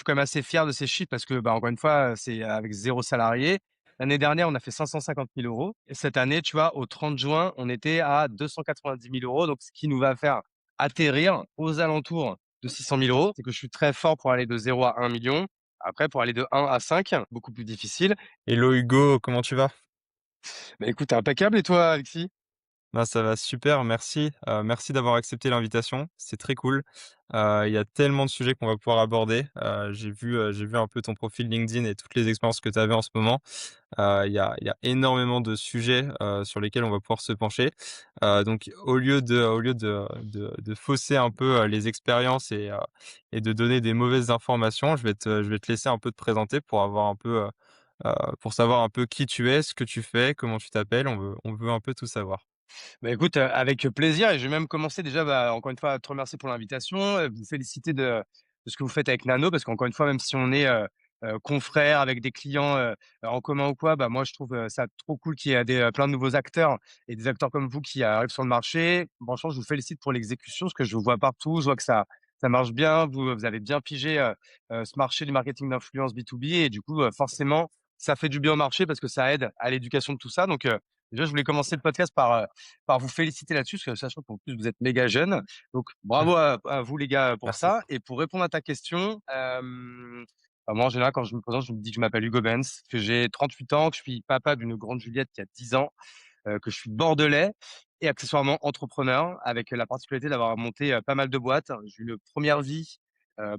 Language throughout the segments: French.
quand même assez fier de ces chiffres parce que, bah, encore une fois, c'est avec 0 salarié. L'année dernière, on a fait 550 000 € et cette année, tu vois, au 30 juin, on était à 290 000 €, donc ce qui nous va faire atterrir aux alentours de 600 000 €. C'est que je suis très fort pour aller de 0 à 1 000 000. Après, pour aller de 1 à 5, beaucoup plus difficile. Hello Hugo, comment tu vas? Bah, écoute, impeccable et toi, Alexis? Ben, ça va super, merci. Merci d'avoir accepté l'invitation, c'est très cool. Il y a tellement de sujets qu'on va pouvoir aborder. J'ai vu un peu ton profil LinkedIn et toutes les expériences que tu avais en ce moment. Il y a énormément de sujets, sur lesquels on va pouvoir se pencher. Donc au lieu de fausser un peu, les expériences et de donner des mauvaises informations, je vais te laisser un peu te présenter pour avoir un peu, pour savoir un peu qui tu es, ce que tu fais, comment tu t'appelles. On veut un peu tout savoir. Bah, écoute, avec plaisir et je vais même commencer déjà, bah, encore une fois, à te remercier pour l'invitation, vous féliciter de ce que vous faites avec Nano parce qu'encore une fois, même si on est, confrères avec des clients, en commun ou quoi, bah, moi je trouve, ça trop cool qu'il y ait plein de nouveaux acteurs et des acteurs comme vous qui arrivent sur le marché. Franchement, je vous félicite pour l'exécution, parce que je vous vois partout, je vois que ça marche bien. Vous avez bien pigé, ce marché du marketing d'influence B2B et du coup, forcément, ça fait du bien au marché parce que ça aide à l'éducation de tout ça. Donc, déjà, je voulais commencer le podcast par vous féliciter là-dessus, parce que sachant qu'en plus vous êtes méga jeune. Donc bravo à vous les gars pour Merci. ça. Et pour répondre à ta question, bah, moi en général quand je me présente, je me dis que je m'appelle Hugo Benz, que j'ai 38 ans, que je suis papa d'une grande Juliette qui a 10 ans, que je suis bordelais et accessoirement entrepreneur, avec la particularité d'avoir monté pas mal de boîtes. J'ai eu une première vie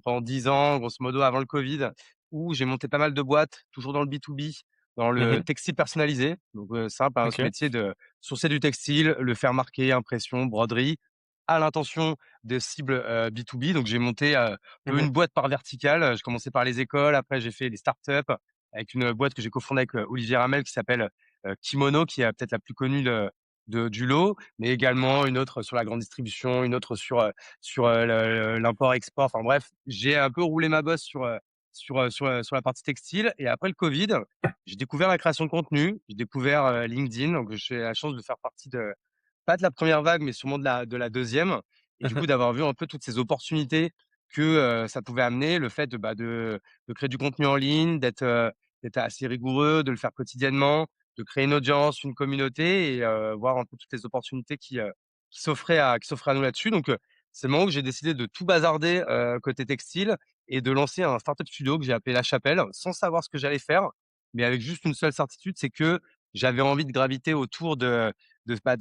pendant 10 ans, grosso modo avant le Covid, où j'ai monté pas mal de boîtes, toujours dans le B2B, dans le Mmh. textile personnalisé. Donc simple, hein, ce OK. métier de sourcer du textile, le faire marquer, impression, broderie, à l'intention de cibles B2B. Donc j'ai monté Mmh. une boîte par verticale. Je commençais par les écoles, après j'ai fait des startups avec une boîte que j'ai cofondée avec Olivier Ramel qui s'appelle Kimono, qui est peut-être la plus connue du lot, mais également une autre sur la grande distribution, une autre sur l'import-export. Enfin bref, j'ai un peu roulé ma bosse sur la partie textile. Et après le Covid, j'ai découvert la création de contenu, j'ai découvert LinkedIn. Donc j'ai la chance de faire partie pas de la première vague, mais sûrement de la deuxième. Et du coup, d'avoir vu un peu toutes ces opportunités que ça pouvait amener, le fait de créer du contenu en ligne, d'être assez rigoureux, de le faire quotidiennement, de créer une audience, une communauté et voir un peu toutes les opportunités qui s'offraient à nous là-dessus. Donc, c'est le moment où j'ai décidé de tout bazarder côté textile et de lancer un startup studio que j'ai appelé La Chapelle, sans savoir ce que j'allais faire, mais avec juste une seule certitude, c'est que j'avais envie de graviter autour de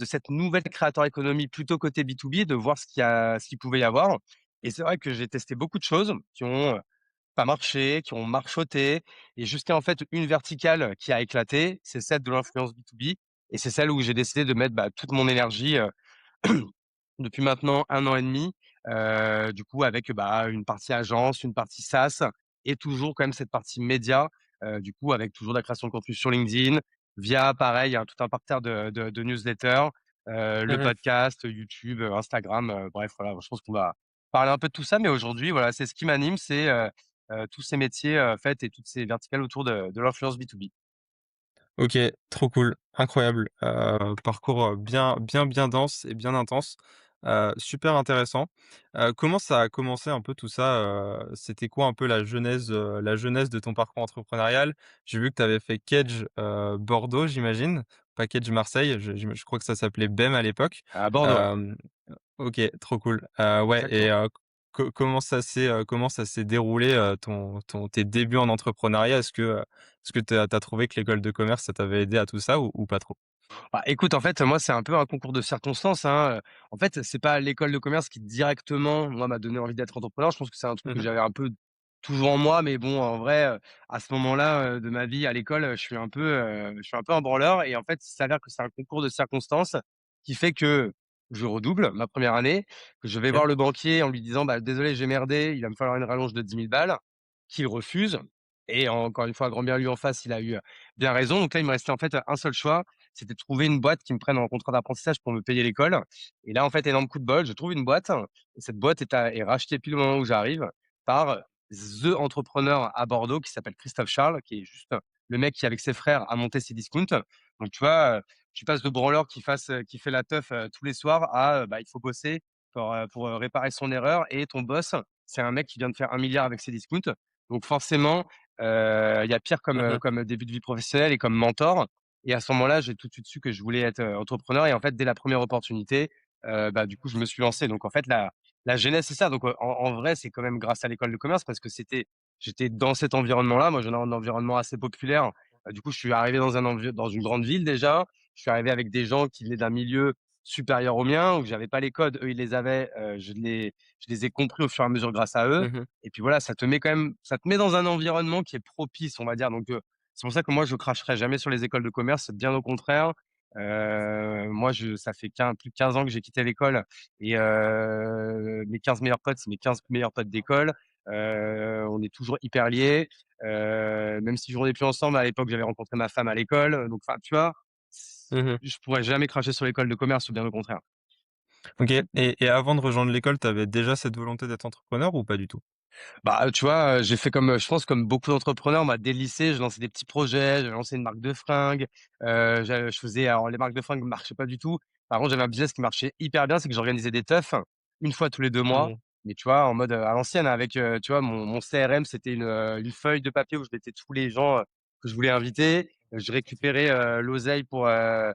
cette nouvelle créateur économie plutôt côté B2B, de voir ce qu'il pouvait y avoir. Et c'est vrai que j'ai testé beaucoup de choses qui ont pas marché, qui ont marchoté, et jusqu'à en fait une verticale qui a éclaté, c'est celle de l'influence B2B, et c'est celle où j'ai décidé de mettre, bah, toute mon énergie, depuis maintenant 1 an et demi, du coup avec, bah, une partie agence, une partie SaaS et toujours quand même cette partie média, du coup avec toujours de la création de contenu sur LinkedIn, via pareil, tout un parterre de newsletters, le Mmh. podcast, YouTube, Instagram, bref voilà, je pense qu'on va parler un peu de tout ça, mais aujourd'hui voilà, c'est ce qui m'anime, c'est, tous ces métiers, faits et toutes ces verticales autour de l'influence B2B. OK, trop cool, incroyable. Parcours, bien dense et bien intense. Super intéressant. Comment ça a commencé un peu tout ça, c'était quoi un peu la genèse de ton parcours entrepreneurial? J'ai vu que tu avais fait Kedge, Bordeaux, j'imagine? Pas Kedge Marseille, je crois que ça s'appelait BEM à l'époque. À Bordeaux, ouais, Hem, OK, trop cool. Ouais, et exactement. comment ça s'est déroulé, tes débuts en entrepreneuriat? Est-ce que tu as trouvé que l'école de commerce, ça t'avait aidé à tout ça ou pas trop? Bah, écoute, en fait, moi, c'est un peu un concours de circonstances, hein, en fait, c'est pas l'école de commerce qui directement, moi, m'a donné envie d'être entrepreneur. Je pense que c'est un truc que Mmh. j'avais un peu toujours en moi, mais bon, en vrai, à ce moment-là, de ma vie à l'école, je suis un peu un branleur et en fait, il s'avère que c'est un concours de circonstances qui fait que je redouble ma première année, que je vais OK. voir le banquier en lui disant: «Bah, désolé, j'ai merdé, il va me falloir une rallonge de 10 000 balles», qu'il refuse. Et encore une fois, grand bien lui en face, il a eu bien raison. Donc là, il me restait en fait un seul choix, c'était de trouver une boîte qui me prenne en contrat d'apprentissage pour me payer l'école. Et là, en fait, énorme coup de bol, je trouve une boîte. Et cette boîte est rachetée pile au moment où j'arrive par the entrepreneur à Bordeaux qui s'appelle Christophe Charles, qui est juste le mec qui, avec ses frères, a monté ses discounts. Donc, tu vois, tu passes de branleur qui fait la teuf tous les soirs à bah, il faut bosser pour réparer son erreur. Et ton boss, c'est un mec qui vient de faire 1 milliard avec ses discounts. Donc forcément, il y a pire comme, Mmh mh. comme début de vie professionnelle et comme mentor et à ce moment-là, j'ai tout de suite su que je voulais être, entrepreneur et en fait, dès la première opportunité, bah, du coup, je me suis lancé. Donc en fait, la genèse, c'est ça. Donc, en vrai, c'est quand même grâce à l'école de commerce parce que j'étais dans cet environnement-là. Moi, je viens d'un environnement assez populaire. Du coup, je suis arrivé dans une grande ville déjà. Je suis arrivé avec des gens qui venaient d'un milieu supérieur au mien, où j'avais pas les codes, eux, ils les avaient. Je les ai compris au fur et à mesure grâce à eux. Mmh. Et puis voilà, ça te met dans un environnement qui est propice, on va dire. Donc, c'est pour ça que moi, je cracherai jamais sur les écoles de commerce, bien au contraire. Moi, ça fait plus de 15 ans que j'ai quitté l'école et mes 15 meilleurs potes, c'est mes 15 meilleurs potes d'école. On est toujours hyper liés, même si on n'est plus ensemble. À l'époque, j'avais rencontré ma femme à l'école, donc enfin, tu vois? Mmh. Je pourrais jamais cracher sur l'école de commerce, ou bien au contraire. OK, et avant de rejoindre l'école, tu avais déjà cette volonté d'être entrepreneur ou pas du tout? Bah, tu vois, j'ai fait comme, je pense comme beaucoup d'entrepreneurs, moi, dès le lycée, je lançais des petits projets, j'ai lancé une marque de fringues, je faisais alors les marques de fringues ne marchaient pas du tout. Par contre, j'avais un business qui marchait hyper bien, c'est que j'organisais des teufs, une fois tous les 2 mois, Mmh. mais tu vois, en mode, à l'ancienne avec, tu vois, mon CRM, c'était une feuille de papier où je mettais tous les gens, que je voulais inviter. Je récupérais, l'oseille pendant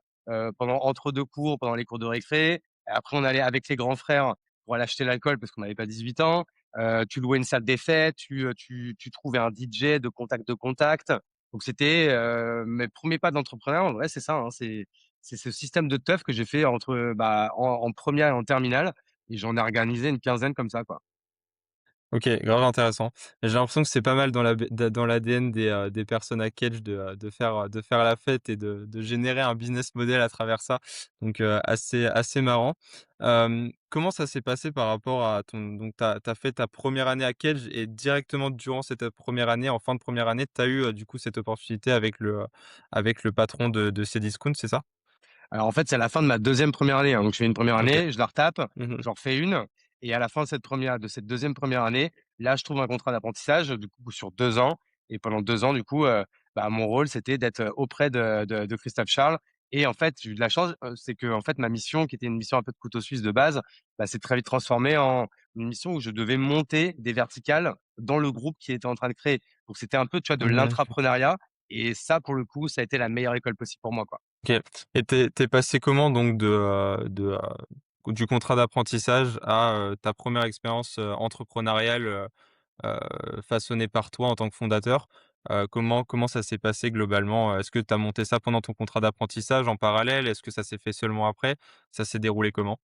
entre 2 cours, pendant les cours de récré. Et après, on allait avec les grands frères pour aller acheter l'alcool parce qu'on n'avait pas 18 ans. Tu louais une salle des fêtes, tu trouvais un DJ de contact. Donc c'était, mes premiers pas d'entrepreneur, en vrai, c'est ça, hein, c'est ce système de teuf que j'ai fait bah, en 1 et en terminale et j'en ai organisé une quinzaine comme ça, quoi. OK, grave intéressant. J'ai l'impression que c'est pas mal dans l'ADN des personnes à Kedge de faire la fête et de générer un business model à travers ça. Donc, assez marrant. Comment ça s'est passé par rapport à ton donc tu as fait ta première année à Kedge et directement durant cette, première année, en fin de première année, tu as eu, du coup cette opportunité avec le patron de Cdiscount, c'est ça? Alors en fait, c'est à la fin de ma deuxième première année, hein, donc je fais une première OK. année, je la retape, Mmh. j'en refais une et à la fin de cette deuxième première année, là, je trouve un contrat d'apprentissage, du coup, sur 2 ans et pendant 2 ans, du coup, bah, mon rôle, c'était d'être, auprès de Christophe Charles et en fait, j'ai eu de la chance, c'est que en fait, ma mission, qui était une mission un peu de couteau suisse de base, bah, s'est très vite transformée en une mission où je devais monter des verticales dans le groupe qui était en train de créer. Donc c'était un peu, tu vois, de Mmh. l'intrapreneuriat et ça, pour le coup, ça a été la meilleure école possible pour moi, quoi. OK, et tu es passé comment donc du contrat d'apprentissage à, ta première expérience, entrepreneuriale, façonnée par toi en tant que fondateur? Comment ça s'est passé globalement? Est-ce que tu as monté ça pendant ton contrat d'apprentissage en parallèle? Est-ce que ça s'est fait seulement après? Ça s'est déroulé comment?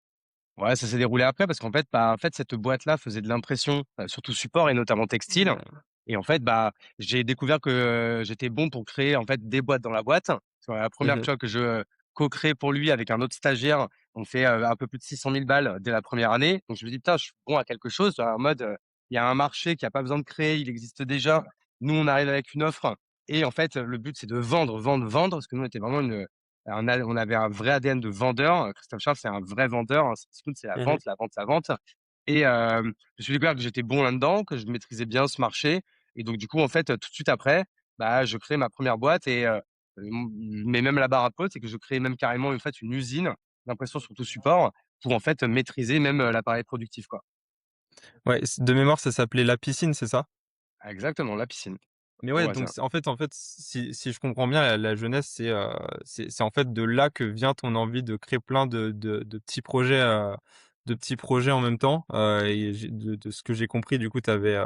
Ouais, ça s'est déroulé après parce qu'en fait, bah, en fait, cette boîte-là faisait de l'impression, surtout support et notamment textile. Mmh. Et en fait, bah, j'ai découvert que, j'étais bon pour créer, en fait, des boîtes dans la boîte. Sur la Mmh première, mh. tu vois, que je co-crée pour lui avec un autre stagiaire, on fait, un peu plus de 600 000 balles dès la première année. Donc je me dis: «Putain, je suis bon à quelque chose», tu vois, en mode, il y a un marché qui a pas besoin de créer, il existe déjà. Nous, on arrive avec une offre et en fait, le but, c'est de vendre, vendre, vendre parce que nous, on était vraiment on avait un vrai ADN de vendeur. Christophe Charles, c'est un vrai vendeur, hein. Scout, c'est la Mmh. vente, la vente, la vente. Et je me suis découvert que j'étais bon là-dedans, que je maîtrisais bien ce marché. Et donc, du coup, en fait, tout de suite après, bah, je crée ma première boîte et je mets même la barre à potes, c'est que je crée même carrément, en fait, une usine d'impression sur tout support pour, en fait, maîtriser même, l'appareil productif, quoi. Ouais, de mémoire, ça s'appelait La Piscine, c'est ça? Exactement, la piscine. Mais Ouais, ouais, ouais, donc ça. c'est en fait, si je comprends bien, la jeunesse, c'est en fait de là que vient ton envie de créer plein de petits projets en même temps, et de ce que j'ai compris, du coup, tu avais,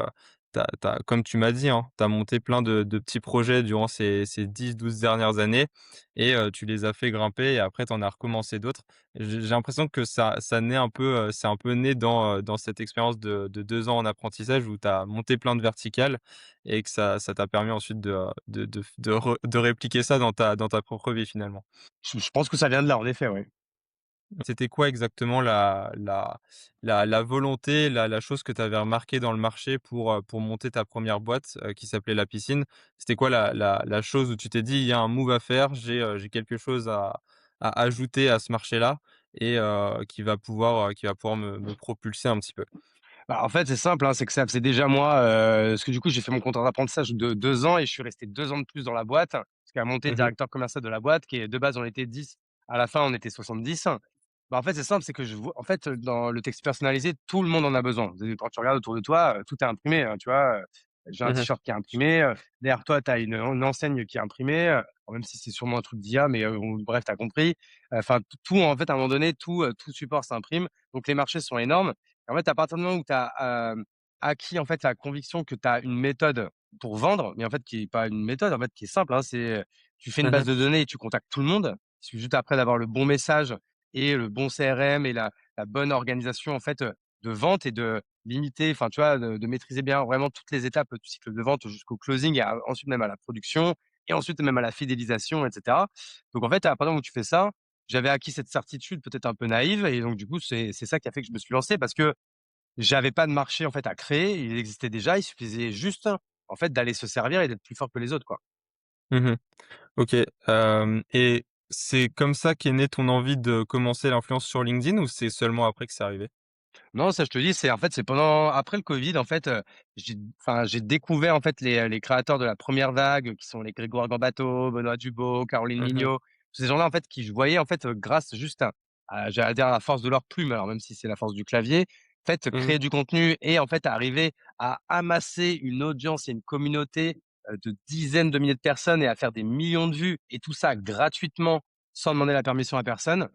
comme tu m'as dit, hein, tu as monté plein de petits projets durant ces 10-12 dernières années et tu les as fait grimper et après tu en as recommencé d'autres. J'ai l'impression que ça naît un peu, c'est un peu né dans cette expérience de 2 ans en apprentissage où tu as monté plein de verticales et que ça t'a permis ensuite de répliquer ça dans ta propre vie finalement. Je pense que ça vient de là, en effet, ouais. C'était quoi exactement la volonté, la chose que tu avais remarquée dans le marché pour monter ta première boîte, qui s'appelait La Piscine? C'était quoi la chose où tu t'es dit: «Il y a un move à faire, j'ai quelque chose à ajouter à ce marché-là et qui va pouvoir me propulser un petit peu»? Bah, en fait, c'est simple, hein, c'est que ça faisait déjà moi, parce que du coup, j'ai fait mon contrat d'apprentissage de 2 ans et je suis resté 2 ans de plus dans la boîte, jusqu'à monter Mmh. directeur commercial de la boîte qui est de base, on était 10, à la fin, on était 70. Bah, en fait, c'est simple, c'est que je vois en fait, dans le texte personnalisé, tout le monde en a besoin. Quand tu regardes autour de toi, tout est imprimé, hein, tu vois? j'ai un Mmh. t-shirt qui est imprimé, derrière toi, tu as une enseigne qui est imprimée, même si c'est sûrement un truc d'IA, mais bref, tu as compris. Enfin, tout en fait, à un moment donné, tout support s'imprime, donc les marchés sont énormes. Et en fait, à partir du moment où tu as, acquis, en fait, la conviction que tu as une méthode pour vendre, mais en fait, qui est pas une méthode, en fait, qui est simple, hein, c'est, tu fais une base Mmh. de données et tu contactes tout le monde. Il suffit juste après d'avoir le bon message et le bon CRM et la bonne organisation, en fait, de vente et de limiter, enfin, tu vois, de maîtriser bien vraiment toutes les étapes du cycle de vente jusqu'au closing et ensuite même à la production et ensuite même à la fidélisation, et cetera. Donc en fait, à partir du moment où tu fais ça, j'avais acquis cette certitude peut-être un peu naïve et donc du coup, c'est ça qui a fait que je me suis lancé parce que j'avais pas de marché, en fait, à créer. Il existait déjà, il suffisait juste, en fait, d'aller se servir et d'être plus fort que les autres, quoi. Mmh. OK, et c'est comme ça qu'est née ton envie de commencer l'influence sur LinkedIn ou c'est seulement après que c'est arrivé? Non, ça, je te dis, c'est en fait, c'est pendant après le covid, en fait, j'ai découvert, en fait, les créateurs de la première vague, qui sont les Grégoire Gambato, Benoît Dubo, Caroline Mmh. Mignot. Ces gens-là, en fait, qui je voyais, en fait, grâce juste à j'allais dire à la force de leur plume, alors même si c'est la force du clavier, en fait, Mmh. créer du contenu et en fait, arriver à amasser une audience et une communauté, de dizaines de milliers de personnes et à faire des millions de vues et tout ça gratuitement, sans demander la permission à personne.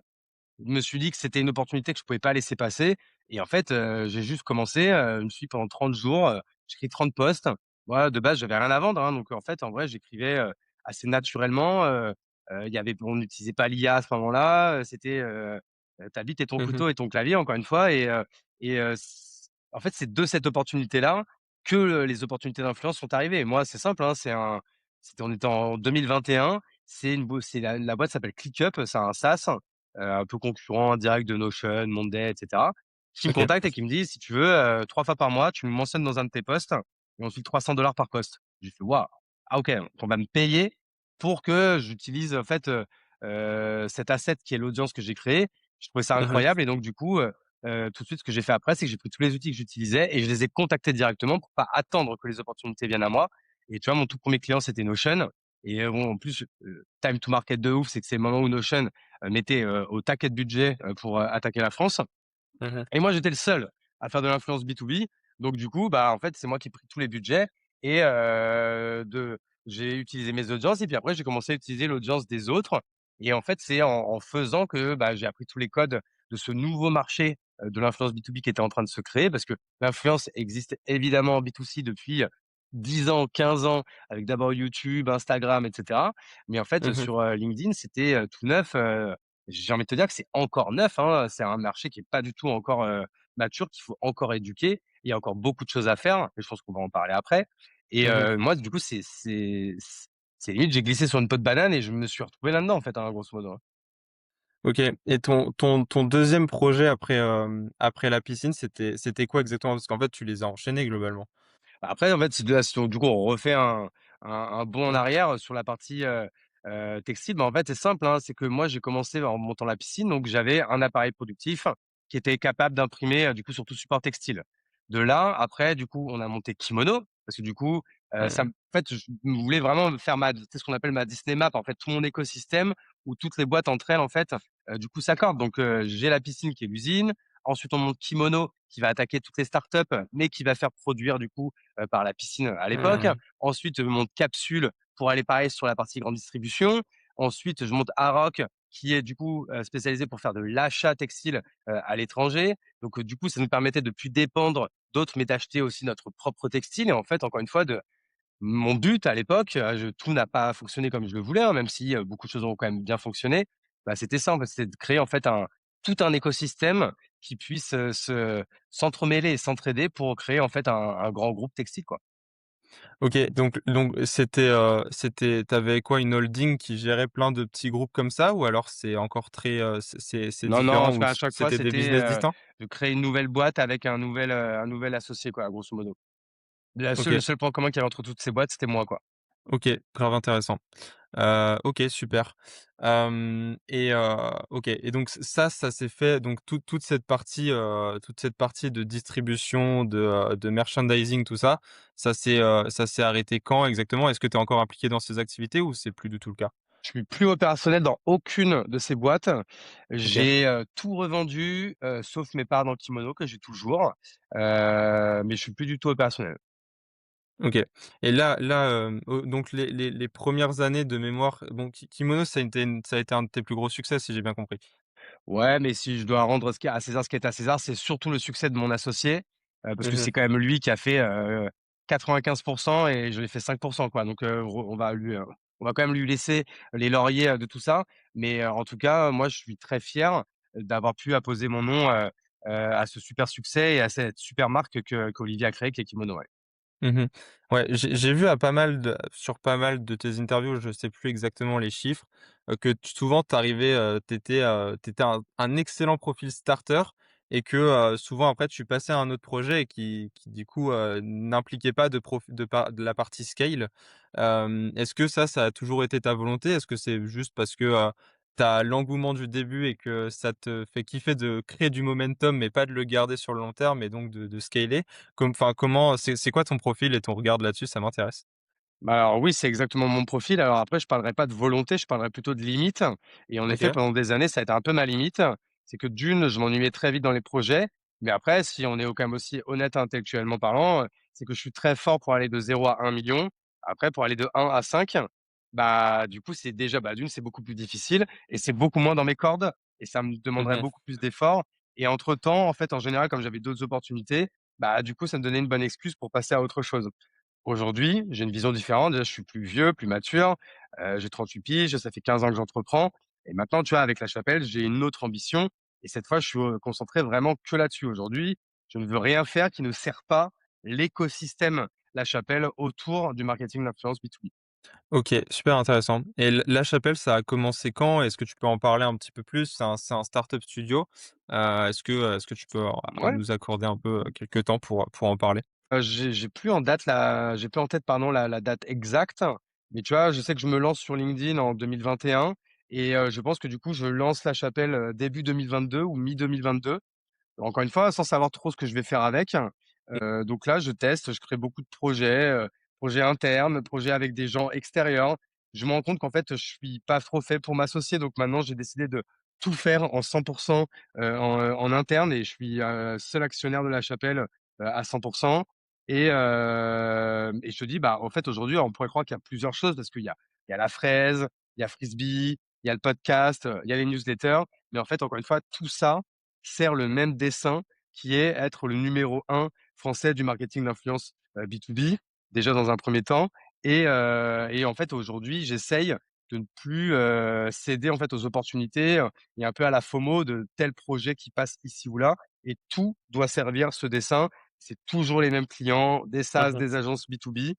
Je me suis dit que c'était une opportunité que je pouvais pas laisser passer et en fait, j'ai juste commencé, je me suis dit pendant 30 jours, j'écris 30 posts. Moi, de base, j'avais rien à vendre, hein, donc en fait, en vrai, j'écrivais, assez naturellement, il y avait on n'utilisait pas l'IA à ce moment-là, c'était, ta bite et ton Mmh. couteau et ton clavier encore une fois c en fait, c'est de cette opportunité-là que, les opportunités d'influence sont arrivées. Moi, c'est simple, hein, on était en 2021, c'est la boîte s'appelle ClickUp, c'est un SaaS, un peu concurrent direct de Notion, Monday, et cetera, qui me OK. contacte et qui me dit: «Si tu veux, 3 fois par mois, tu me mentionnes dans un de tes posts et on te file $300 par post». J'ai fait: «Waouh! Ah OK, donc on va me payer pour que j'utilise en fait, cet asset qui est l'audience que j'ai créée». Je trouvais ça Mmh. incroyable et donc du coup, tout de suite, ce que j'ai fait après, c'est que j'ai pris tous les outils que j'utilisais et je les ai contactés directement pour pas attendre que les opportunités viennent à moi. Et tu vois, mon tout premier client, c'était Notion et bon, en plus, time to market de ouf, c'est que c'est le moment où Notion mettait, au taquet de budget, pour, attaquer la France. Mmh. Et moi, j'étais le seul à faire de l'influence B2B. Donc du coup, bah, en fait, c'est moi qui ai pris tous les budgets et j'ai utilisé mes audiences et puis après, j'ai commencé à utiliser l'audience des autres et en fait, c'est en faisant que, bah, j'ai appris tous les codes de ce nouveau marché, de l'influence B2B qui était en train de se créer. Parce que l'influence existe évidemment en B2C depuis, 10 ans, 15 ans avec d'abord YouTube, Instagram, et cetera. Mais en fait, Mmh. sur, LinkedIn, c'était, tout neuf, j'ai envie de te dire que c'est encore neuf, hein, c'est un marché qui est pas du tout encore, mature, qu'il faut encore éduquer. Il y a encore beaucoup de choses à faire et je pense qu'on va en parler après et Mmh. moi, du coup, c'est limite, j'ai glissé sur une peau de banane et je me suis retrouvé là-dedans, en fait, hein, grosso modo, hein. OK, et ton 2e projet après, après la piscine, c'était quoi exactement? Parce qu'en fait, tu les as enchaînés globalement? Bah, après, en fait, c'est de la du coup, on refait un bond en Mmh. arrière sur la partie, textile. Bah, en fait, c'est simple, hein, c'est que moi, j'ai commencé en montant la piscine, donc j'avais un appareil productif qui était capable d'imprimer, du coup, sur tout support textile. De là, après, du coup, on a monté Kimono parce que du coup, ça Mmh. me en fait, je voulais vraiment faire tu sais, ce qu'on appelle ma Disney map, en fait, tout mon écosystème où toutes les boîtes entre elles, en fait, du coup, s'accordent. Donc, j'ai la piscine qui est l'usine. Ensuite, on monte Kimono qui va attaquer toutes les startups, mais qui va faire produire, du coup, par la piscine à l'époque. Mmh. Ensuite, je monte Capsule pour aller pareil sur la partie grande distribution. Ensuite, je monte Aroc qui est du coup, spécialisé pour faire de l'achat textile, à l'étranger. Donc, du coup, ça nous permettait de plus dépendre d'autres, mais d'acheter aussi notre propre textile et en fait, encore une fois, de mon but à l'époque, tout n'a pas fonctionné comme je le voulais, hein, même si, beaucoup de choses ont quand même bien fonctionné. Bah, c'était ça en fait, c'était de créer en fait tout un écosystème qui puisse, s'entremêler et s'entraider pour créer en fait un grand groupe textile, quoi. OK, donc c'était tu quoi, une holding qui gérait plein de petits groupes comme ça? Ou alors c'est encore très, c'est Non, non, différent ou à chaque fois c'était des c'était, business distincts? de créer une nouvelle boîte avec un nouvel associé quoi, grosso modo. Le OK, seul point commun qu'il y avait entre toutes ces boîtes, c'était moi, quoi. OK, grave intéressant. OK, super. OK, et donc ça s'est fait, donc toute cette partie de distribution, de merchandising, tout ça, ça s'est arrêté quand exactement? Est-ce que tu es encore impliqué dans ces activités ou c'est plus du tout le cas? Je suis plus opérationnel dans aucune de ces boîtes. OK. J'ai, tout revendu, sauf mes parts dans le kimono que j'ai toujours, mais je suis plus du tout opérationnel. OK. Et donc les 1 années de mémoire, bon, Kimono, ça a été un de tes plus gros succès, si j'ai bien compris? Ouais, mais si je dois rendre ce qui est à César ce qui est à César, c'est surtout le succès de mon associé, parce que Mmh. c'est quand même lui qui a fait, 95 et je lui ai fait 5 quoi. Donc, on va quand même lui laisser les lauriers, de tout ça. Mais, en tout cas, moi, je suis très fier d'avoir pu apposer mon nom, à ce super succès et à cette super marque qu'Olivier a créée, qui est Kimono, ouais. Mmh. Ouais, j'ai vu à pas mal de sur pas mal de tes interviews, je sais plus exactement les chiffres, que souvent tu arrivais, tu étais, un excellent profil starter et que, souvent après tu passais à un autre projet et qui du coup, n'impliquait pas de la partie scale. Est-ce que ça a toujours été ta volonté? Est-ce que c'est juste parce que, tu as l'engouement du début et que ça te fait kiffer de créer du momentum, mais pas de le garder sur le long terme et donc de scaler? Comment c'est quoi ton profil et ton regard là-dessus? Ça m'intéresse. Bah, alors oui, c'est exactement mon profil. Alors après, je parlerai pas de volonté, je parlerai plutôt de limite. Et en effet, OK. pendant des années, ça a été un peu ma limite. C'est que d'une, je m'ennuyais très vite dans les projets. Mais après, si on est quand même aussi honnête intellectuellement parlant, c'est que je suis très fort pour aller de 0 à 1 million. Après, pour aller de 1 à 5, bah, du coup, c'est déjà, bah, d'une, c'est beaucoup plus difficile et c'est beaucoup moins dans mes cordes et ça me demanderait Mmh. beaucoup plus d'efforts. Et entre-temps, en fait, en général, comme j'avais d'autres opportunités, bah, du coup, ça me donnait une bonne excuse pour passer à autre chose. Aujourd'hui, j'ai une vision différente. Déjà, je suis plus vieux, plus mature, j'ai 38 piges, ça fait 15 ans que j'entreprends et maintenant, tu vois, avec La Chapelle, j'ai une autre ambition et cette fois, je suis, concentré vraiment que là-dessus. Aujourd'hui, je ne veux rien faire qui ne sert pas l'écosystème La Chapelle autour du marketing d'influence B2B. OK, super intéressant et La Chapelle, ça a commencé quand? Est-ce que tu peux en parler un petit peu plus? C'est un startup studio. Est-ce que tu peux Ouais, nous accorder un peu, quelques temps pour en parler? j'ai plus en tête, pardon, la date exacte, mais tu vois, je sais que je me lance sur LinkedIn en 2021 et je pense que du coup, je lance La Chapelle, début 2022 ou mi-2022. Encore une fois, sans savoir trop ce que je vais faire avec. Donc là, je teste, je crée beaucoup de projets, projets internes, projets avec des gens extérieurs. Je me rends compte qu'en fait, je suis pas trop fait pour m'associer, donc maintenant j'ai décidé de tout faire en 100 en interne et je suis, seul actionnaire de La Chapelle, à 100 et je te dis, bah, en fait, aujourd'hui, on pourrait croire qu'il y a plusieurs choses parce qu'il y a la fraise, il y a Frisbee, il y a le podcast, il y a les newsletters. Mais en fait, encore une fois, tout ça sert le même dessein qui est être le numéro un français du marketing d'influence, B2B, déjà dans un premier temps et en fait, aujourd'hui, j'essaye de ne plus, céder, en fait, aux opportunités, et un peu à la FOMO de tel projet qui passe ici ou là et tout doit servir ce dessein. C'est toujours les mêmes clients, des SaaS, Mmh. des agences B2B,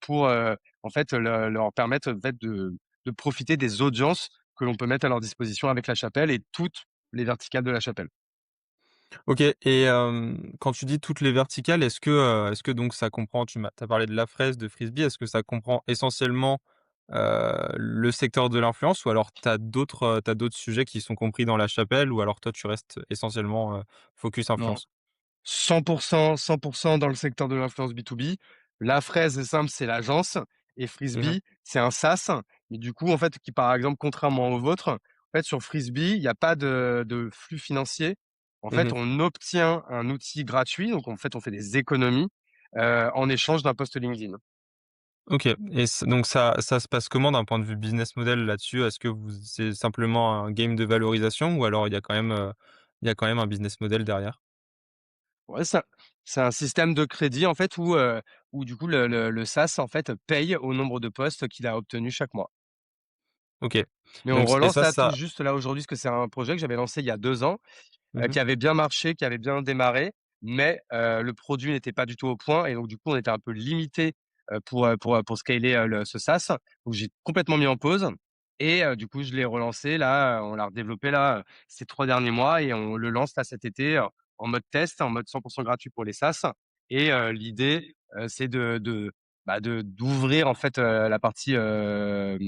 pour, en fait, leur permettre, en fait, de profiter des audiences que l'on peut mettre à leur disposition avec La Chapelle et toutes les verticales de La Chapelle. OK et quand tu dis toutes les verticales, est-ce que donc ça comprend tu as parlé de la fraise, de Frisbee, est-ce que ça comprend essentiellement, le secteur de l'influence ou alors tu d'autres sujets qui sont compris dans La Chapelle ou alors toi tu restes essentiellement, focus Non. influence? 100 dans le secteur de l'influence B2B. La fraise, c'est simple, c'est l'agence et Mmh. Frisbee, c'est un SaaS. Mais du coup, en fait, qui par exemple, contrairement au vôtre, en fait, sur Frisbee, il y a pas de flux financier. En fait, Mmh. on obtient un outil gratuit, donc en fait, on fait des économies, en échange d'un post LinkedIn. OK et donc ça se passe comment d'un point de vue business model là-dessus? Est-ce que c'est simplement un game de valorisation ou alors il y a quand même un business model derrière? Ouais, c'est un système de crédit, en fait, où du coup, le SaaS, en fait, paye au nombre de postes qu'il a obtenus chaque mois. OK, Mais on donc et relance ça là tout ça juste là aujourd'hui, parce que c'est un projet que j'avais lancé il y a 2 ans, mmh. qui avait bien marché, qui avait bien démarré, mais le produit n'était pas du tout au point et donc du coup, on était un peu limité, pour scaler, ce SaaS. Donc j'ai complètement mis en pause et du coup, je l'ai relancé là, on l'a redéveloppé là, ces 3 derniers mois et on le lance là cet été, en mode test, en mode 100 gratuit pour les SaaS et l'idée, c'est d'ouvrir en fait, la partie, la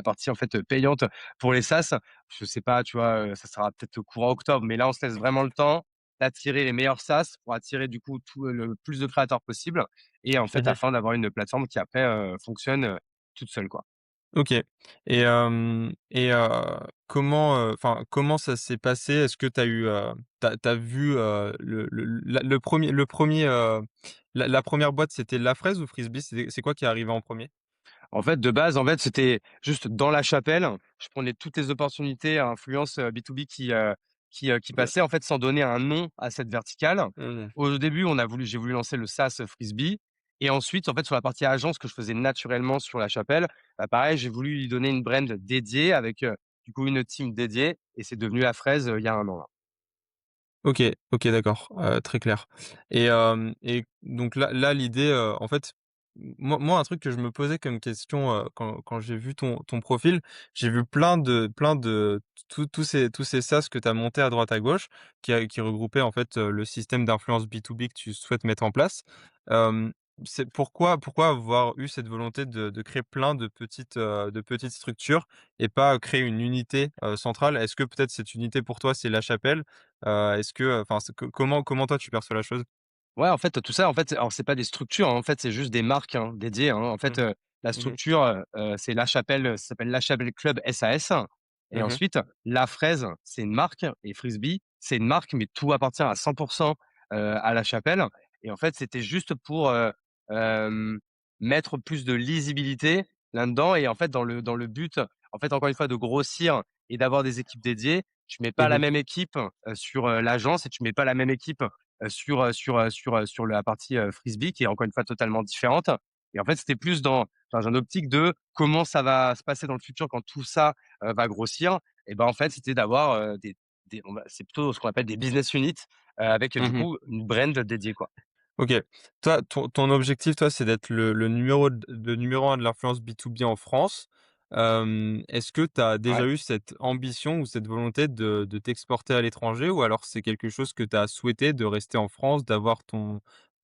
partie en fait, payante pour les SaaS. Je sais pas, tu vois, ça sera peut-être courant octobre, mais là, on se laisse vraiment le temps d'attirer les meilleurs SaaS pour attirer du coup tout, le plus de créateurs possible et en fait, Mmh. afin d'avoir une plateforme qui après, fonctionne, toute seule, quoi. OK comment, comment ça s'est passé? Est-ce que tu as eu, tu as vu, le 1er, la 1re boîte, c'était La Fraise ou Frisbee? C'est quoi qui est arrivé en premier. En fait, de base, en fait, c'était juste dans la chapelle. Je prenais toutes les opportunités à influence, B2B qui OK. passaient, en fait, sans donner un nom à cette verticale. Mmh. Au début, j'ai voulu lancer le SaaS Frisbee et ensuite, en fait, sur la partie agence que je faisais naturellement sur la chapelle, bah, pareil, j'ai voulu lui donner une brand dédiée avec, du coup, une team dédiée et c'est devenu La Fraise, il y a 1 an, là. OK, OK, d'accord, très clair et donc là l'idée, en fait, moi un truc que je me posais comme question, quand j'ai vu ton profil, j'ai vu plein de tous ces SaaS que tu as montés à droite à gauche, qui regroupaient en fait, le système d'influence B2B que tu souhaites mettre en place. Hem, c'est pourquoi avoir eu cette volonté de créer plein de petites structures et pas créer une unité, centrale? Est-ce que peut-être cette unité pour toi, c'est La Chapelle? Est-ce que, enfin, c'est comment toi tu perçois la chose? Ouais, en fait, tout ça, en fait, alors c'est pas des structures, hein, en fait, c'est juste des marques, hein, dédiées, hein. En fait, Mmh. la Mmh mh. structure, c'est La Chapelle, ça s'appelle La Chapelle Club SAS et Mmh. ensuite La Fraise, c'est une marque et Frisbee, c'est une marque, mais tout appartient à 100 à La Chapelle et en fait, c'était juste pour, hem, mettre plus de lisibilité là-dedans et en fait, dans le but, en fait, encore une fois, de grossir et d'avoir des équipes dédiées, tu mets pas la Mmh. même équipe, sur, l'agence et tu mets pas la même équipe sur la partie, frisbee qui est encore une fois totalement différente et en fait, c'était plus dans un optique de comment ça va se passer dans le futur quand tout ça, va grossir et ben, en fait, c'était d'avoir, des c'est plutôt ce qu'on appelle des business units, avec, du Mmh. coup, une brand dédiée, quoi. OK. Toi, ton objectif, toi, c'est d'être le numéro 1 de l'influence B2B en France. Est-ce que tu as déjà Ouais. eu cette ambition ou cette volonté de t'exporter à l'étranger? Ou alors c'est quelque chose que tu as souhaité de rester en France, d'avoir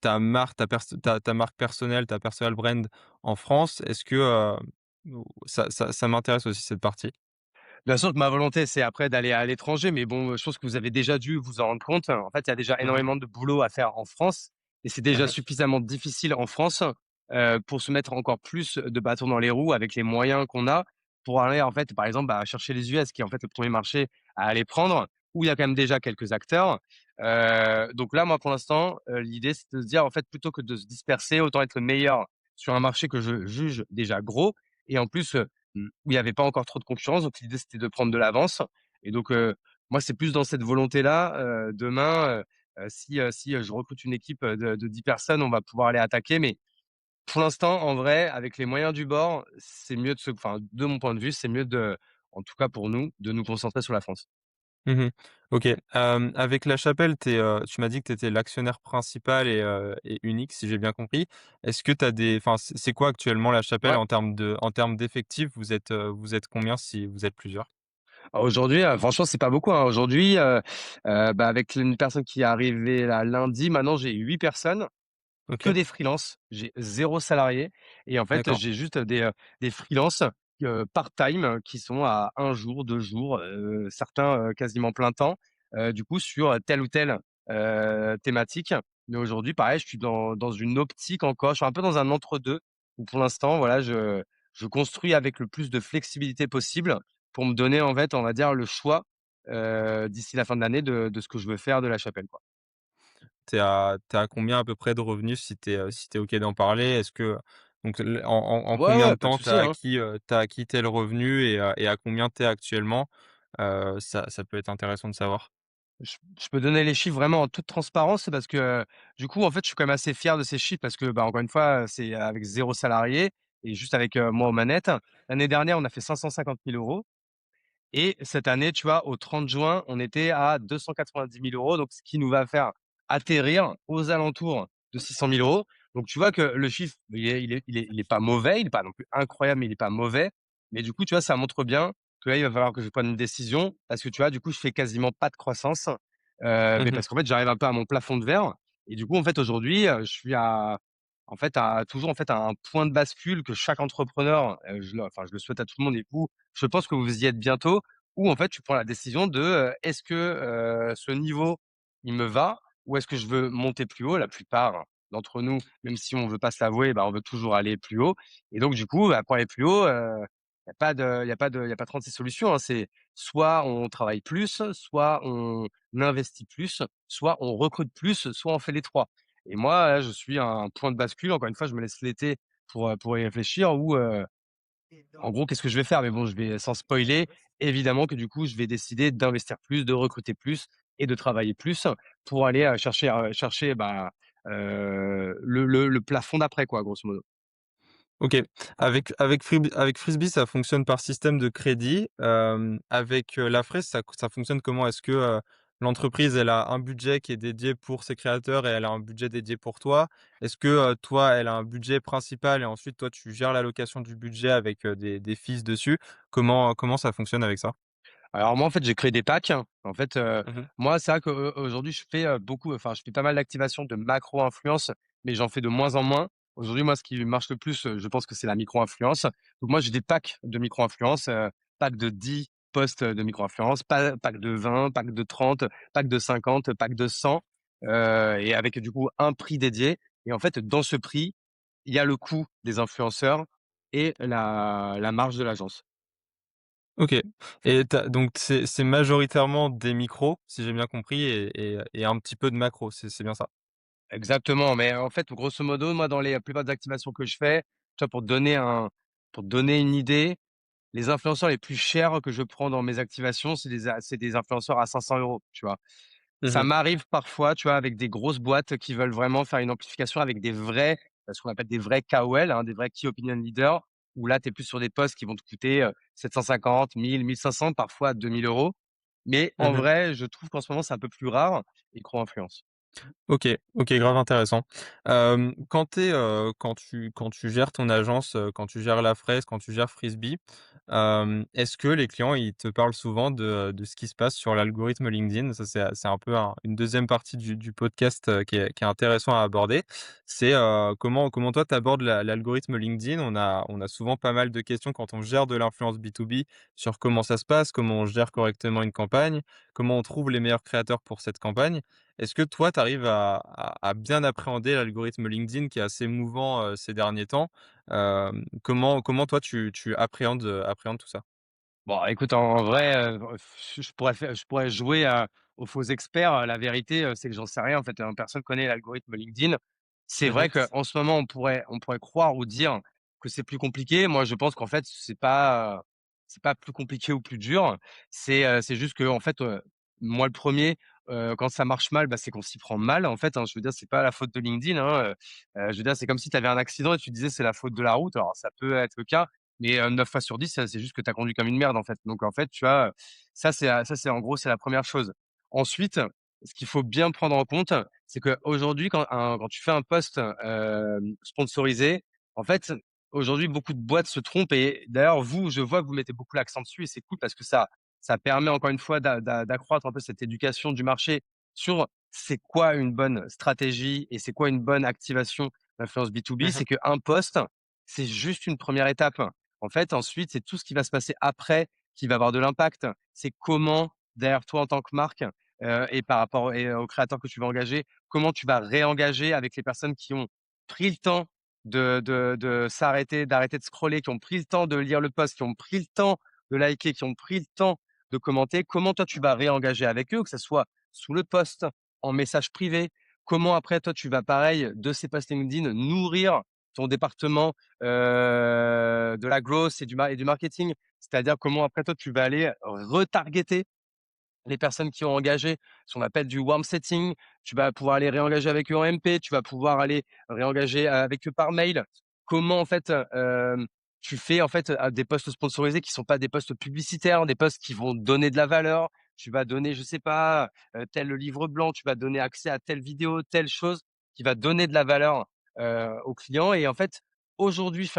ta marque, ta marque personnelle, ta personal brand en France? Est-ce que, ou ça m'intéresse aussi cette partie. Bien sûr que ma volonté, c'est après d'aller à l'étranger, mais bon, je pense que vous avez déjà dû vous en rendre compte. En fait, il y a déjà Mmh mh. énormément de boulot à faire en France et c'est déjà Mmh. suffisamment difficile en France, pour se mettre encore plus de bâtons dans les roues avec les moyens qu'on a pour aller, en fait, par exemple, bah, chercher les US qui est, en fait, le premier marché à aller prendre, où il y a quand même déjà quelques acteurs. Donc là, moi, pour l'instant, l'idée, c'est de se dire, en fait, plutôt que de se disperser, autant être le meilleur sur un marché que je juge déjà gros et en plus, où il y avait pas encore trop de concurrence, donc l'idée c'était de prendre de l'avance et donc moi c'est plus dans cette volonté-là, demain, si je recrute une équipe, de 10 personnes, on va pouvoir aller attaquer mais pour l'instant, en vrai, avec les moyens du bord, c'est mieux de mon point de vue, c'est mieux en tout cas pour nous, de nous concentrer sur la France. Mmh. OK. Avec La Chapelle, tu m'as dit que tu étais l'actionnaire principal et unique, si j'ai bien compris. Est-ce que tu as enfin, c'est quoi actuellement La Chapelle Ouais. en termes d'effectifs? Vous êtes combien si vous êtes plusieurs? Aujourd'hui, franchement, c'est pas beaucoup, hein. Aujourd'hui, bah, avec une personne qui est arrivée là lundi, maintenant j'ai 8 personnes. Que OK, des freelances, j'ai 0 salarié et en fait, d'accord. j'ai juste des freelances, part-time qui sont à 1 jour, 2 jours, certains, quasiment plein temps, du coup sur telle ou telle, thématique. Mais aujourd'hui, pareil, je suis dans une optique encore, je suis un peu dans un entre-deux où pour l'instant, voilà, je construis avec le plus de flexibilité possible pour me donner, en fait, on va dire, le choix, d'ici la fin de l'année de ce que je veux faire de la chapelle, quoi. Tu es à combien à peu près de revenus si tu es OK d'en parler? Est-ce que donc en Ouais, combien ouais, de pas de temps tu souci, as hein. acquis, tel revenu et à combien tu es actuellement? Ça peut être intéressant de savoir. Je peux donner les chiffres vraiment en toute transparence, c'est parce que, du coup, en fait, je suis quand même assez fier de ces chiffres parce que, bah, encore une fois, c'est avec 0 salarié et juste avec, moi aux manettes. L'année dernière, on a fait 550 000 € et cette année, tu vois, au 30 juin, on était à 290 000 €, donc ce qui nous va faire atterrir aux alentours de 600 000 €. Donc tu vois que le chiffre, il est pas mauvais, il est pas non plus incroyable, mais il est pas mauvais. Mais du coup, tu vois, ça montre bien que là, il va falloir que je prenne une décision parce que tu vois, du coup, je fais quasiment pas de croissance, mais Mmh. parce qu'en fait, j'arrive un peu à mon plafond de verre et du coup, en fait, aujourd'hui, je suis toujours, en fait, à un point de bascule que chaque entrepreneur, je le souhaite à tout le monde et vous, je pense que vous y êtes bientôt où en fait tu prends la décision de, est-ce que, ce niveau, il me va ou est-ce que je veux monter plus haut? La plupart d'entre nous, même si on veut pas se l'avouer, bah, on veut toujours aller plus haut et donc du coup, bah, pour aller plus haut, il y a pas 36 solutions, hein. C'est soit on travaille plus, soit on investit plus, soit on recrute plus, soit on fait les 3. Et moi, là, je suis à un point de bascule. Encore une fois, je me laisse l'été pour y réfléchir où, en gros, qu'est-ce que je vais faire? Mais bon, je vais sans spoiler, évidemment que du coup, je vais décider d'investir plus, de recruter plus et de travailler plus pour aller, chercher, bah, le plafond d'après quoi, grosso modo. OK. Avec Frisbee, ça fonctionne par système de crédit. Avec, la fraise, ça fonctionne comment? Est-ce que, l'entreprise, elle a un budget qui est dédié pour ses créateurs et elle a un budget dédié pour toi? Est-ce que, toi, elle a un budget principal et ensuite toi, tu gères l'allocation du budget avec, des fees dessus? Comment ça fonctionne avec ça? Alors moi, en fait, j'ai créé des packs. En fait, Mmh. moi, c'est vrai qu'aujourd'hui, je fais, je fais pas mal d'activations de macro-influence, mais j'en fais de moins en moins. Aujourd'hui, moi, ce qui marche le plus, je pense que c'est la micro-influence. Donc moi, j'ai des packs de micro-influence, pack de 10 posts de micro-influence, pack de 20, pack de 30, pack de 50, pack de 100, et avec du coup un prix dédié. Et en fait, dans ce prix, il y a le coût des influenceurs et la marge de l'agence. OK, et donc c'est majoritairement des micros, si j'ai bien compris, et un petit peu de macros, c'est bien ça? Exactement, mais en fait, grosso modo, moi, dans les la plupart des activations que je fais, tu vois, pour te donner une idée, les influenceurs les plus chers que je prends dans mes activations, c'est des influenceurs à 500 €, tu vois? Ça Mmh. m'arrive parfois, tu vois, avec des grosses boîtes qui veulent vraiment faire une amplification avec des vrais, ce qu'on appelle des vrais KOL, hein, des vrais Key Opinion Leaders, où là, tu es plus sur des posts qui vont te coûter, 750, 1 500, parfois 2 000 €. Mais en Mmh. vrai, je trouve qu'en ce moment, c'est un peu plus rare, les influence. OK, OK, grave intéressant. Quand tu gères ton agence, quand tu gères La Fraise, quand tu gères Frisbee, est-ce que les clients, ils te parlent souvent de ce qui se passe sur l'algorithme LinkedIn? Ça, c'est un peu une deuxième partie du podcast, qui est intéressant à aborder. C'est, comment toi tu abordes l'algorithme LinkedIn? On a souvent pas mal de questions quand on gère de l'influence B2B sur comment ça se passe, comment on gère correctement une campagne, comment on trouve les meilleurs créateurs pour cette campagne. Est-ce que toi, tu arrives à bien appréhender l'algorithme LinkedIn qui est assez mouvant, ces derniers temps? Comment toi tu appréhendes tout ça? Bon, écoute, en vrai, je pourrais jouer aux faux experts. La vérité, c'est que j'en sais rien, en fait, personne connaît l'algorithme LinkedIn. C'est vrai Mmh. qu'en ce moment, on pourrait croire ou dire que c'est plus compliqué. Moi, je pense qu'en fait, c'est pas plus compliqué ou plus dur. C'est juste qu'en fait, moi, le premier, quand ça marche mal, bah, c'est qu'on s'y prend mal, en fait, hein. Je veux dire, c'est pas la faute de LinkedIn, hein, je veux dire, c'est comme si tu avais un accident et tu disais: «C'est la faute de la route». Alors ça peut être le cas, mais 9 fois sur 10, c'est juste que tu as conduit comme une merde, en fait. Donc en fait, tu vois, ça c'est en gros, c'est la première chose. Ensuite, ce qu'il faut bien prendre en compte, c'est qu'aujourd'hui, quand tu fais un post, sponsorisé, en fait, aujourd'hui, beaucoup de boîtes se trompent et d'ailleurs, vous, je vois que vous mettez beaucoup l'accent dessus et c'est cool parce que ça permet encore une fois d'accroître un peu cette éducation du marché sur c'est quoi une bonne stratégie et c'est quoi une bonne activation d'influence B2B. Mmh. C'est qu'un post, c'est juste une première étape. En fait, ensuite, c'est tout ce qui va se passer après qui va avoir de l'impact. C'est comment, derrière toi en tant que marque, et par rapport aux créateurs que tu vas engager, comment tu vas réengager avec les personnes qui ont pris le temps d'arrêter de scroller, qui ont pris le temps de lire le post, qui ont pris le temps de liker, qui ont pris le temps de commenter. Comment toi tu vas réengager avec eux, que ça soit sous le post, en message privé? Comment après toi tu vas pareil de ces posts LinkedIn nourrir ton département de la growth et du marketing. C'est-à-dire comment après toi tu vas aller retargeter les personnes qui ont engagé, ce qu'on appelle du warm setting. Tu vas pouvoir aller réengager avec eux en MP, tu vas pouvoir aller réengager avec eux par mail. Comment en fait, tu fais en fait, des posts sponsorisés qui sont pas des posts publicitaires, des posts qui vont donner de la valeur. Tu vas donner, je sais pas, tel livre blanc, tu vas donner accès à telle vidéo, telle chose qui va donner de la valeur, aux clients et en fait, aujourd'hui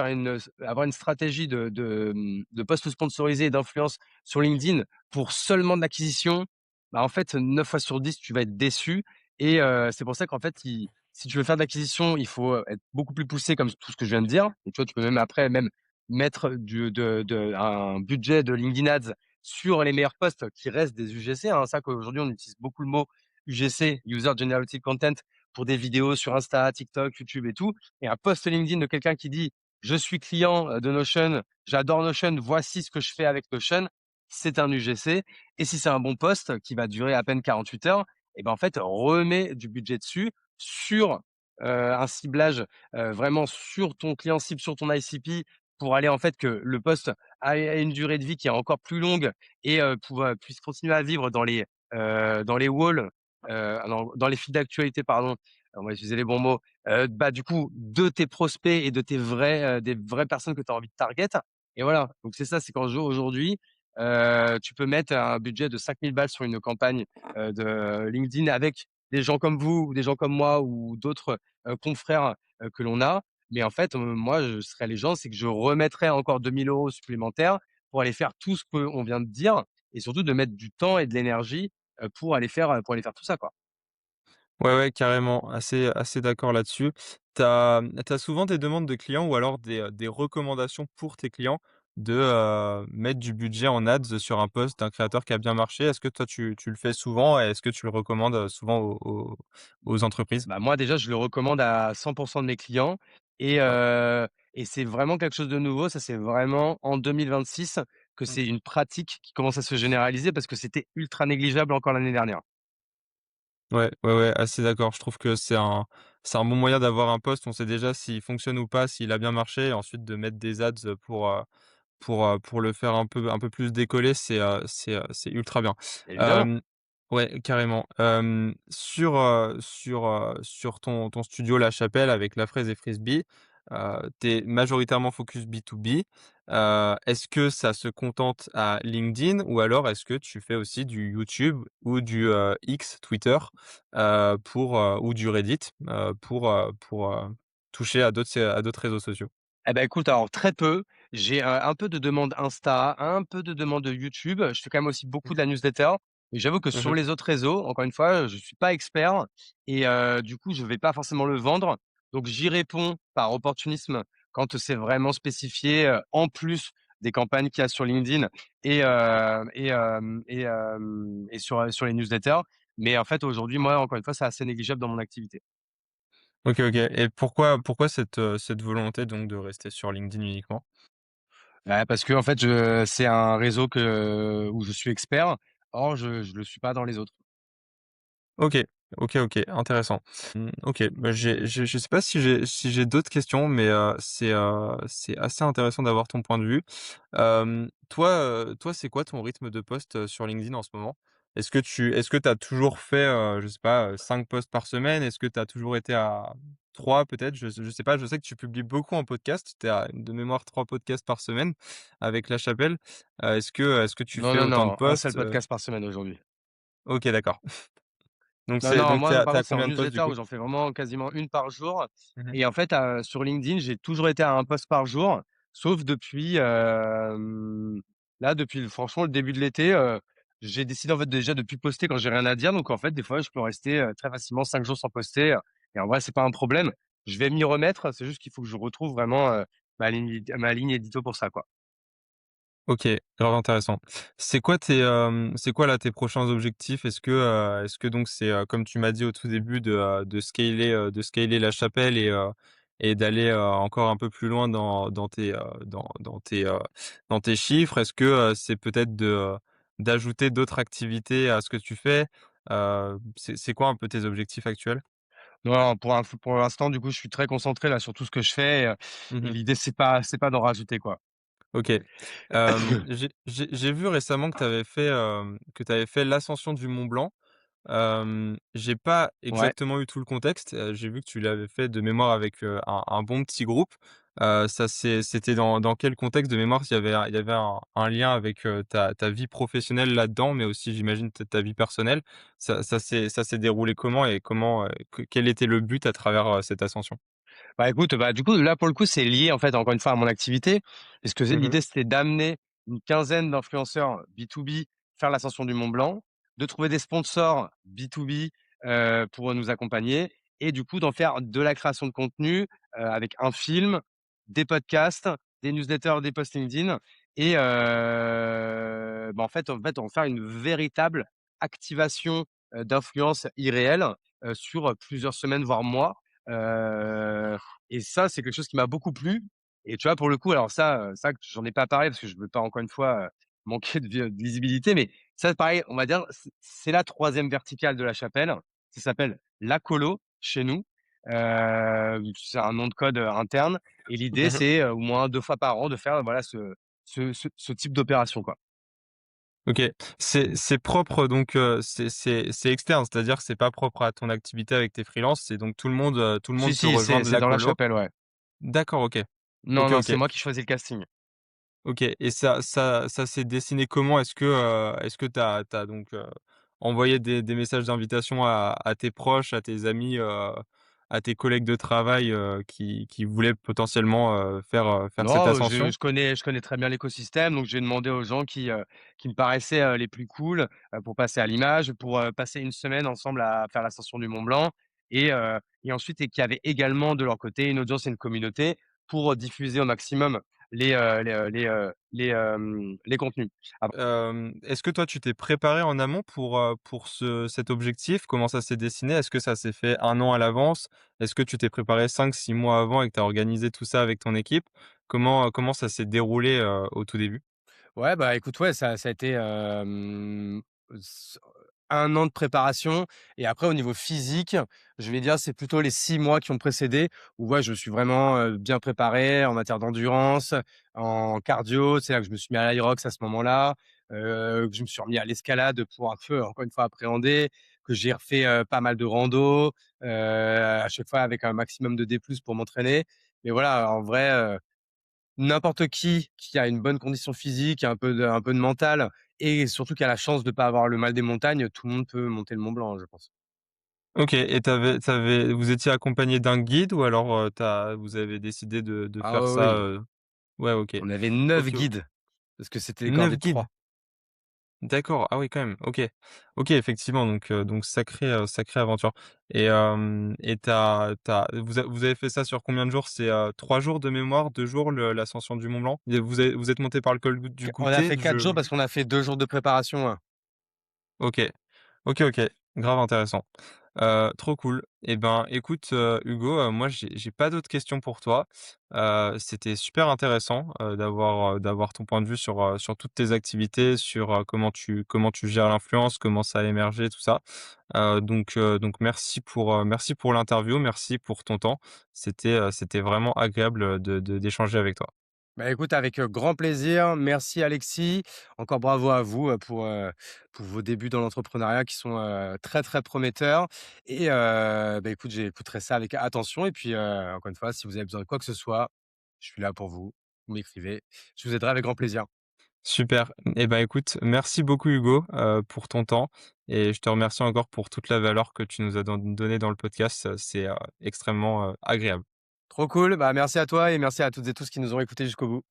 avoir une stratégie de posts sponsorisés et d'influence sur LinkedIn pour seulement de l'acquisition, bah, en fait, 9 fois sur 10, tu vas être déçu et c'est pour ça qu'en fait, si tu veux faire de l'acquisition, il faut, être beaucoup plus poussé comme tout ce que je viens de dire et tu vois, tu peux même après même mettre un budget de LinkedIn Ads sur les meilleurs posts qui restent des UGC, hein. Ça qu'aujourd'hui, on utilise beaucoup le mot UGC, User Generated Content, pour des vidéos sur Insta, TikTok, YouTube et tout et un post LinkedIn de quelqu'un qui dit: je suis client, de Notion, j'adore Notion, voici ce que je fais avec Notion. C'est un UGC et si c'est un bon post qui va durer à peine 48 heures et ben, en fait, remets du budget dessus sur, un ciblage, vraiment sur ton client cible, sur ton ICP pour aller en fait que le post ait une durée de vie qui est encore plus longue et puisse continuer à vivre dans les walls, dans les fils d'actualité pardon, on va utiliser les bons mots, bah, du coup, de tes prospects et de tes vrais, des vraies personnes que tu as envie de target et voilà. Donc c'est ça, c'est qu'aujourd'hui, tu peux mettre un budget de 5 000 balles sur une campagne, de LinkedIn avec des gens comme vous ou des gens comme moi ou d'autres, confrères, que l'on a. Mais en fait, moi, je serais les gens, c'est que je remettrais encore 2 000 € supplémentaires pour aller faire tout ce qu'on vient de dire et surtout de mettre du temps et de l'énergie, pour aller faire tout ça, quoi. Ouais, ouais, carrément, assez d'accord là-dessus. Tu as souvent des demandes de clients ou alors des recommandations pour tes clients de, mettre du budget en ads sur un post d'un créateur qui a bien marché? Est-ce que toi tu le fais souvent et est-ce que tu le recommandes, souvent aux entreprises? Bah, moi, déjà, je le recommande à 100 de mes clients et Ouais. heu et c'est vraiment quelque chose de nouveau. Ça, c'est vraiment en 2026 que Mmh. c'est une pratique qui commence à se généraliser parce que c'était ultra négligeable encore l'année dernière. Ouais, ouais, ouais, assez d'accord. Je trouve que c'est un bon moyen d'avoir un post, on sait déjà s'il fonctionne ou pas, s'il a bien marché et ensuite de mettre des ads, pour le faire un peu plus décoller, c'est ultra bien. Évidemment. Hem, ouais, carrément. Sur ton studio La Chapelle avec La Fraise et Frisbee, tu majoritairement focus B2B. Est-ce que ça se contente à LinkedIn ou alors est-ce que tu fais aussi du YouTube ou du, X, Twitter, ou du Reddit, toucher à d'autres réseaux sociaux? Eh ben, écoute, alors très peu. J'ai, un peu de demandes Insta, un peu de demandes de YouTube. Je fais quand même aussi beaucoup de la newsletter. Mais j'avoue que sur Mmh. les autres réseaux, encore une fois, je suis pas expert et du coup, je vais pas forcément le vendre. Donc j'y réponds par opportunisme quand c'est vraiment spécifié, en plus des campagnes qu'il y a sur LinkedIn et sur les newsletters. Mais en fait, aujourd'hui, moi, encore une fois, c'est assez négligeable dans mon activité. OK, OK et pourquoi cette volonté donc de rester sur LinkedIn uniquement? Parce qu'en fait, je c'est un réseau où je suis expert. Or, je le suis pas dans les autres. OK. OK, OK, intéressant. OK, bah, je sais pas si j'ai d'autres questions, mais c'est assez intéressant d'avoir ton point de vue. Toi, c'est quoi ton rythme de post, sur LinkedIn en ce moment? Est-ce que tu as toujours fait, je sais pas, 5 posts par semaine? Est-ce que tu as toujours été à 3 peut-être? Je sais pas, je sais que tu publies beaucoup en podcast. Tu à de mémoire 3 podcasts par semaine avec La Chapelle. Est-ce que tu Non, fais non, autant de non, un seul posts, podcast par semaine aujourd'hui. OK, d'accord. Donc Non, c'est non, donc tu moi, es par à contre, c'est en combien de posts du newsletter coup? où j'en fais vraiment quasiment une par jour Mmh. et en fait, sur LinkedIn, j'ai toujours été à un post par jour, sauf depuis, là, depuis franchement le début de l'été, j'ai décidé en fait déjà de plus poster quand j'ai rien à dire. Donc en fait, des fois, je peux rester, très facilement 5 jours sans poster, et en vrai, c'est pas un problème. Je vais m'y remettre, c'est juste qu'il faut que je retrouve vraiment, ma ligne édito pour ça, quoi. OK, grave intéressant. C'est quoi là tes prochains objectifs? Est-ce que donc c'est, comme tu m'as dit au tout début de scaler La Chapelle et d'aller, encore un peu plus loin dans tes chiffres? Est-ce que, c'est peut-être d'ajouter d'autres activités à ce que tu fais? C'est quoi un peu tes objectifs actuels? Non, pour l'instant, du coup, je suis très concentré là sur tout ce que je fais, et Mmh. l'idée, c'est pas d'en rajouter, quoi. OK. J'ai vu récemment que tu avais fait l'ascension du Mont Blanc. J'ai pas Ouais. exactement eu tout le contexte, j'ai vu que tu l'avais fait de mémoire avec, un bon petit groupe. C'était dans quel contexte de mémoire? Il y avait un lien avec, ta vie professionnelle là-dedans, mais aussi j'imagine ta vie personnelle. Ça s'est déroulé comment et quel était le but à travers, cette ascension? Bah, écoute, bah, du coup, là, pour le coup, c'est lié, en fait, encore une fois, à mon activité. Parce que Mmh. l'idée, c'était d'amener une quinzaine d'influenceurs B2B faire l'ascension du Mont Blanc, de trouver des sponsors B2B, pour nous accompagner et du coup, d'en faire de la création de contenu, avec un film, des podcasts, des newsletters, des posts LinkedIn et en fait, on va faire une véritable activation, d'influence irréelle, sur plusieurs semaines, voire mois. Heu et ça, c'est quelque chose qui m'a beaucoup plu Et tu vois, pour le coup, alors ça, j'en ai pas parlé parce que je veux pas encore une fois, manquer de visibilité, mais ça, pareil, on va dire, c'est la troisième verticale de la chapelle. Ça s'appelle la colo chez nous. C'est un nom de code, interne et l'idée, Mmh. c'est, au moins 2 fois par an de faire, voilà, ce type d'opération, quoi. OK. C'est propre donc, c'est externe, c'est-à-dire que c'est pas propre à ton activité avec tes freelances, c'est donc tout le Si, monde peut si, c'est rejoindre c'est la dans la colo? chapelle, ouais. D'accord, OK. Non, OK, non, OK. c'est moi qui choisis le casting. OK et ça s'est dessiné comment? Est-ce que tu as donc, envoyé des messages d'invitation à tes proches, à tes amis, à tes collègues de travail, qui voulaient potentiellement, faire cette Non, je ascension? je connais très bien l'écosystème, donc j'ai demandé aux gens qui me paraissaient, les plus cool, pour passer à l'image, pour, passer une semaine ensemble à faire l'ascension du Mont Blanc et ensuite et qui avaient également de leur côté une audience et une communauté pour, diffuser au maximum les contenus. Est-ce que toi, tu t'es préparé en amont pour cet objectif? Comment ça s'est dessiné? Est-ce que ça s'est fait 1 an à l'avance? Est-ce que tu t'es préparé 5, 6 mois avant et que tu as organisé tout ça avec ton équipe? Comment ça s'est déroulé, au tout début? Ouais, bah, écoute, ouais, ça a été, s 1 an de préparation et après au niveau physique, je vais dire, c'est plutôt les 6 mois qui ont précédé où ouais, je me suis vraiment, bien préparé en matière d'endurance, en cardio. C'est là que je me suis mis à l'Aerox à ce moment-là, que je me suis remis à l'escalade pour un peu, encore une fois, appréhender, que j'ai refait, pas mal de rando, à chaque fois avec un maximum de D+ pour m'entraîner. Mais voilà, en vrai, n'importe qui a une bonne condition physique, un peu de mental et surtout qui a la chance de pas avoir le mal des montagnes, tout le monde peut monter le Mont Blanc, je pense. OK et vous étiez accompagné d'un guide ou alors, vous avez décidé de Ah faire oui, ça, oui, ouais, OK. on avait 9 OK, guides parce que c'était décordé 9 de guides? 3. D'accord, ah oui quand même, OK. OK effectivement donc sacrée aventure et vous avez fait ça sur combien de jours? C'est, 3 jours de mémoire, 2 jours l'ascension du Mont Blanc? Et vous êtes monté par le col du On a Goûter? fait 4 jours parce qu'on a fait 2 jours de préparation, hein. OK. OK, OK, grave intéressant. Trop cool. Et ben, écoute, Hugo, moi j'ai pas d'autres questions pour toi. C'était super intéressant, d'avoir ton point de vue sur toutes tes activités, sur, comment tu gères l'influence, comment ça a émergé, tout ça. Donc merci pour l'interview, merci pour ton temps. C'était vraiment agréable, d'échanger avec toi. Bah, écoute, avec, grand plaisir. Merci Alexis. Encore bravo à vous, pour vos débuts dans l'entrepreneuriat qui sont, très, très prometteurs et bah, écoute, j'écouterai ça avec attention et puis, encore une fois, si vous avez besoin de quoi que ce soit, je suis là pour vous. Vous m'écrivez, je vous aiderai avec grand plaisir. Super. Et ben, écoute, merci beaucoup Hugo, pour ton temps et je te remercie encore pour toute la valeur que tu nous as donnée dans le podcast, c'est, extrêmement, agréable. Trop cool, bah, merci à toi et merci à toutes et tous qui nous ont écoutés jusqu'au bout.